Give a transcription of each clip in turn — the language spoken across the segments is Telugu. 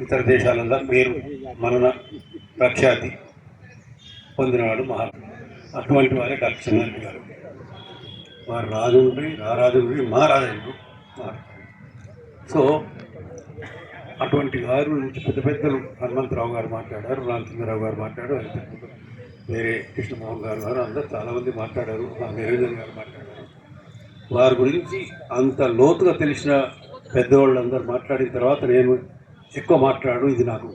ఇతర దేశాలలో పేరు మరణ ప్రఖ్యాతి పొందినవాడు మహాత్ముడు. అటువంటి వారే డాక్టర్ చెన్నారెడ్డి గారు. వారు రాజు ఉండి రారాజు ఉండి మహారాజు. సో అటువంటి వారు నుంచి పెద్ద పెద్దలు హనుమంతరావు గారు మాట్లాడారు, రామచంద్రరావు గారు మాట్లాడారు, వేరే కృష్ణమోహన్ గారు అందరూ చాలామంది మాట్లాడారు, నిరంజన్ గారు మాట్లాడారు. వారి గురించి అంత లోతుగా తెలిసిన పెద్దవాళ్ళందరూ మాట్లాడిన తర్వాత నేను ఎక్కువ మాట్లాడు, ఇది నాకు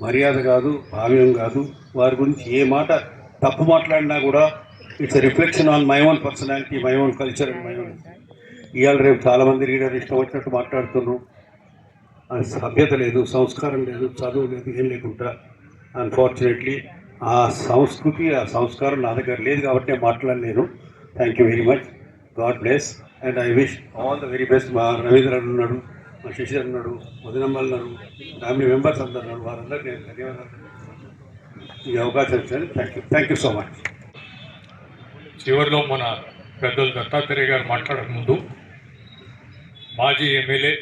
మర్యాద కాదు, భావ్యం కాదు. వారి గురించి ఏ మాట తప్పు మాట్లాడినా కూడా it's reflection on my own personality, my own culture and my own. ఇవాళ రేపు చాలామంది రీడర్ ఇష్టం వచ్చినట్టు మాట్లాడుతున్నారు. సభ్యత లేదు, సంస్కారం లేదు, చదువు లేదు, ఏం లేకుండా అన్ఫార్చునేట్లీ ఆ సంస్కృతి ఆ సంస్కారం నా దగ్గర లేదు కాబట్టి నేను మాట్లాడలేను. Thank you very much. God bless and I wish all the very best. మా రవీంద్ర ఉన్నాడు, మా శశిధర్ ఉన్నాడు, మధునమ్మల్ ఉన్నారు, ఫ్యామిలీ మెంబర్స్ అందరు ఉన్నారు. వారందరికీ నేను ధన్యవాదాలు ఈ అవకాశం ఇచ్చాను. Thank you so much. చివరిలో మన పెద్దలు దత్తాత్రేయ గారు మాట్లాడక ముందు మాజీ ఎమ్మెల్యే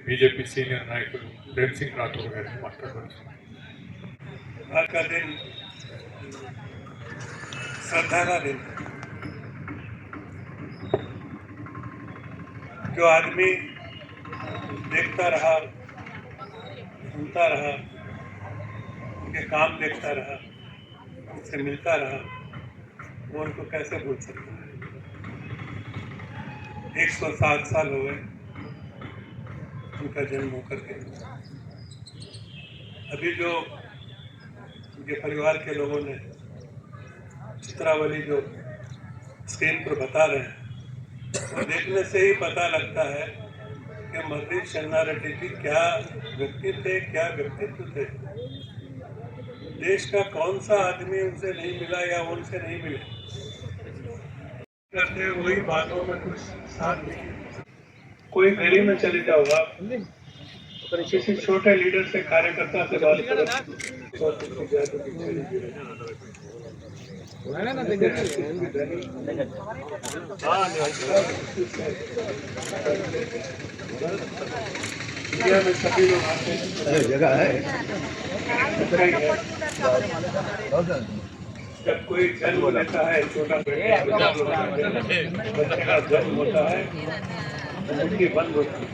బీజేపీ సీనియర్ నాయకులు ప్రేమ్ సింగ్ రాథోడ్ గారిని మాట్లాడవచ్చు. जो आदमी देखता रहा, सुनता रहा, उनके काम देखता रहा, उनसे मिलता रहा, वो उनको कैसे भूल सकता है। 107 साल हो गए उनका जन्म होकर के। अभी जो उनके परिवार के लोगों ने चित्रावली जो स्क्रीन पर बता रहे हैं, वो देखने से ही पता लगता है कि मर्दी शेन्नारेड्डी जी क्या व्यक्ति थे, क्या व्यक्तित्व थे। देश का कौन सा आदमी उनसे नहीं मिला या उनसे नहीं मिले, करते वही बातों में कुछ साथ नहीं। कोई गली में चले जाओगा, किसी छोटे लीडर से कार्यकर्ता से बात करो, इंडिया में सभी लोग आते हैं, जगह है। जब कोई जन्म लेता है, छोटा बच्चे का जन्म होता है, उनकी बंद होती है।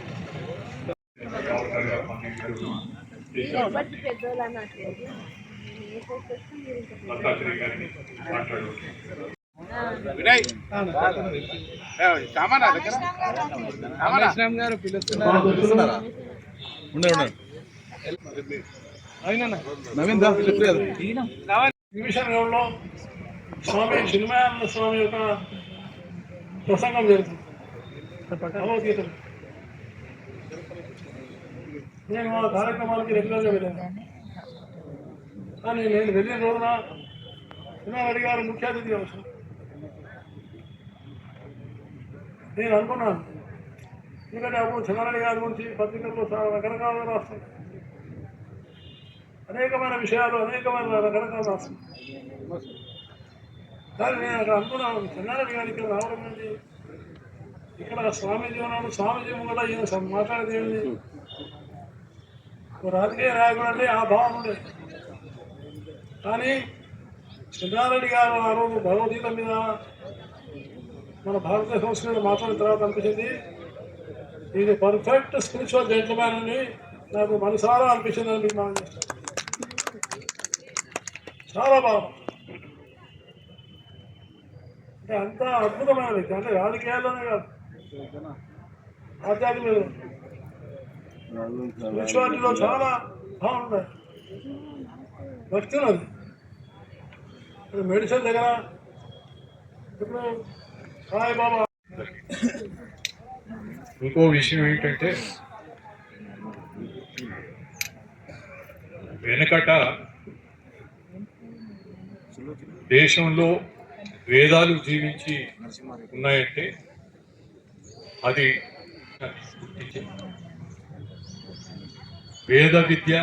గారు పిలుస్తున్నారా? డివిజన్ రోడ్లో స్వామి చిన్మయానంద స్వామి యొక్క ప్రసంగం జరుగుతుంది భగవద్గీతలు. నేను ఆ కార్యక్రమాలకి రెగ్యులర్గా వెళ్ళాను. కానీ నేను వెళ్ళిన రోజున చిన్నారెడ్డి గారు ముఖ్య అతిథి అవసరం. నేను అనుకున్నాను, ఎందుకంటే అప్పుడు చిన్నారెడ్డి గారి గురించి పత్రికల్లో రకరకాలుగా రాస్తాను, అనేకమైన విషయాలు అనేకమైన రకరకాల రాస్తాను. కానీ నేను అక్కడ అనుకున్నాను, చిన్నారెడ్డి గారికి రావడం నుంచి ఇక్కడ స్వామీజీ ఉన్నాడు, స్వామీజీ కూడా ఈయన మాట్లాడేది ఏంటి, రాజకీయ నాయకుడు అంటే ఆ భావం ఉండేది. కానీ చిన్నారెడ్డి గారు ఆ రోజు భగవద్గీత మీద మన భారతీయ సంస్కృతి మాట్లాడిన తర్వాత అనిపించింది, ఇది పర్ఫెక్ట్ స్పిరిచువల్ జెంట్ల్మ్యాన్ అని నాకు మనసారా అనిపించింది అని మీకు మనం చేస్తాను. చాలా బాగా అంటే అంత అద్భుతమైన వ్యక్తి. అంటే రాజకీయాల్లోనే కాదు, ఆధ్యాత్మిక స్పిరిచువాలిటీలో చాలా బాగున్నాయి. భక్తి ఉన్నది. మెడిసిన్ దగ్గర ఇప్పుడు సాయిబాబా. ఇంకో విషయం ఏంటంటే, వెనకట దేశంలో వేదాలు జీవించి ఉన్నాయంటే అది వేద విద్య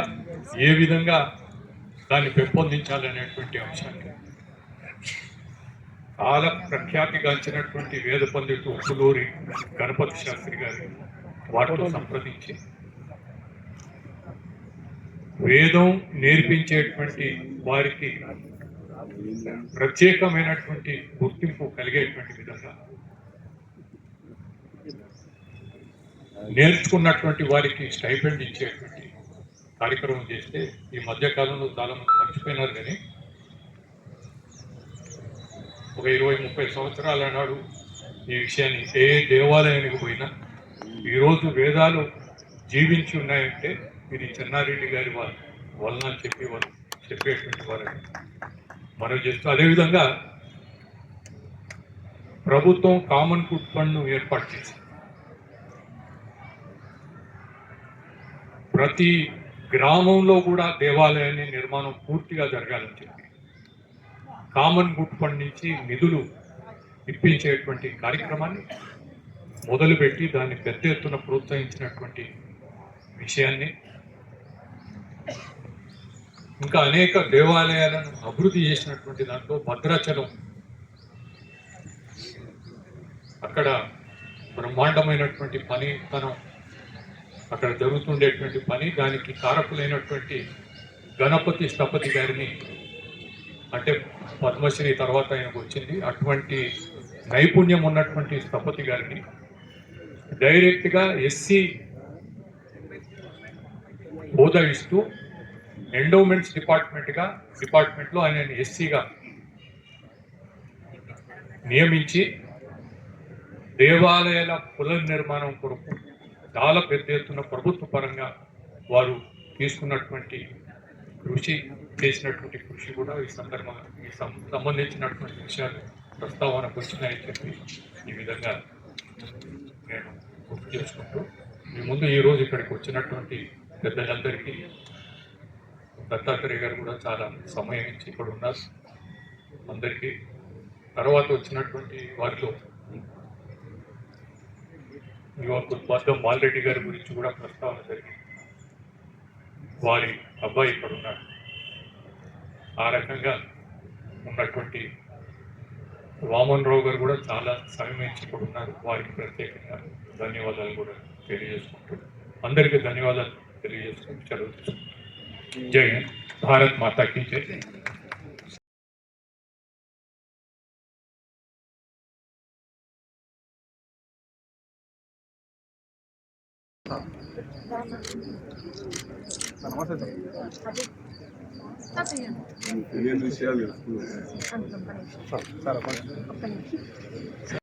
ఏ విధంగా దాన్ని పెంపొందించాలనేటువంటి అంశాన్ని చాలా ప్రఖ్యాతిగాంచినటువంటి వేద పండితుడు ఉప్పులూరి గణపతి శాస్త్రి గారి వాటితో సంప్రదించి వేదం నేర్పించేటువంటి వారికి ప్రత్యేకమైనటువంటి గుర్తింపు కలిగేటువంటి విధంగా నేర్చుకున్నటువంటి వారికి స్టైపెండ్ ఇచ్చేటువంటి కార్యక్రమం చేస్తే ఈ మధ్యకాలంలో చాలా మంది మర్చిపోయినారు. కానీ ఒక 20-30 సంవత్సరాల నాడు ఈ విషయాన్ని ఏ దేవాలయానికి పోయినా ఈరోజు వేదాలు జీవించి ఉన్నాయంటే ఇది చెన్నారెడ్డి గారి వలన అని చెప్పి వాళ్ళు చెప్పేటువంటి వారని మనం చేస్తూ, అదేవిధంగా ప్రభుత్వం కామన్ ఫుడ్ ఫండ్ను ఏర్పాటు చేసి ప్రతి గ్రామంలో కూడా దేవాలయాన్ని నిర్మాణం పూర్తిగా జరగాలని చెప్పి కామన్ గుడ్ ఫండ్ నుంచి నిధులు ఇప్పించేటువంటి కార్యక్రమాన్ని మొదలుపెట్టి దాన్ని పెద్ద ఎత్తున ప్రోత్సహించినటువంటి విషయాన్ని, ఇంకా అనేక దేవాలయాలను అభివృద్ధి చేసినటువంటి దాంట్లో భద్రాచలం అక్కడ బ్రహ్మాండమైనటువంటి పని అక్కడ జరుగుతుండేటువంటి పని, దానికి కారకులైనటువంటి గణపతి స్థపతి గారిని, అంటే పద్మశ్రీ తర్వాత ఆయనకు వచ్చింది, అటువంటి నైపుణ్యం ఉన్నటువంటి స్థపతి గారిని డైరెక్ట్గా ఎస్సీ హోదా ఇస్తూ ఎండోమెంట్స్ డిపార్ట్మెంట్లో ఆయన ఎస్సీగా నియమించి దేవాలయాల పునర్నిర్మాణం కొరకు చాలా పెద్ద ఎత్తున ప్రభుత్వ పరంగా వారు తీసుకున్నటువంటి కృషి చేసినటువంటి కృషి కూడా ఈ సందర్భంగా సంబంధించినటువంటి విషయాలు ప్రస్తావనకు వచ్చినాయని చెప్పి ఈ విధంగా నేను గుర్తు చేసుకుంటూ మీ ముందు ఈరోజు ఇక్కడికి వచ్చినటువంటి పెద్దలందరికీ, దత్తాత్రేయ గారు కూడా చాలా సమయం ఇచ్చి ఇక్కడ ఉన్నారు, అందరికీ తర్వాత వచ్చినటువంటి వారిలో యువకులు బద్దం బాలరెడ్డి గారి గురించి కూడా ప్రస్తావన జరిగింది. వారి అబ్బాయి ఇక్కడ ఉన్నాడు. ఆ రకంగా ఉన్నటువంటి వామన్ రావు గారు కూడా చాలా సమయం ఇక్కడ ఉన్నారు. వారికి ప్రత్యేకంగా ధన్యవాదాలు కూడా తెలియజేసుకుంటూ అందరికీ ధన్యవాదాలు తెలియజేసుకుంటూ సెలవు తీసుకుంటాం. జై హింద్, భారత్ మాతాకి జై. తెలియని విషయాలు తెలుసుకున్నాను.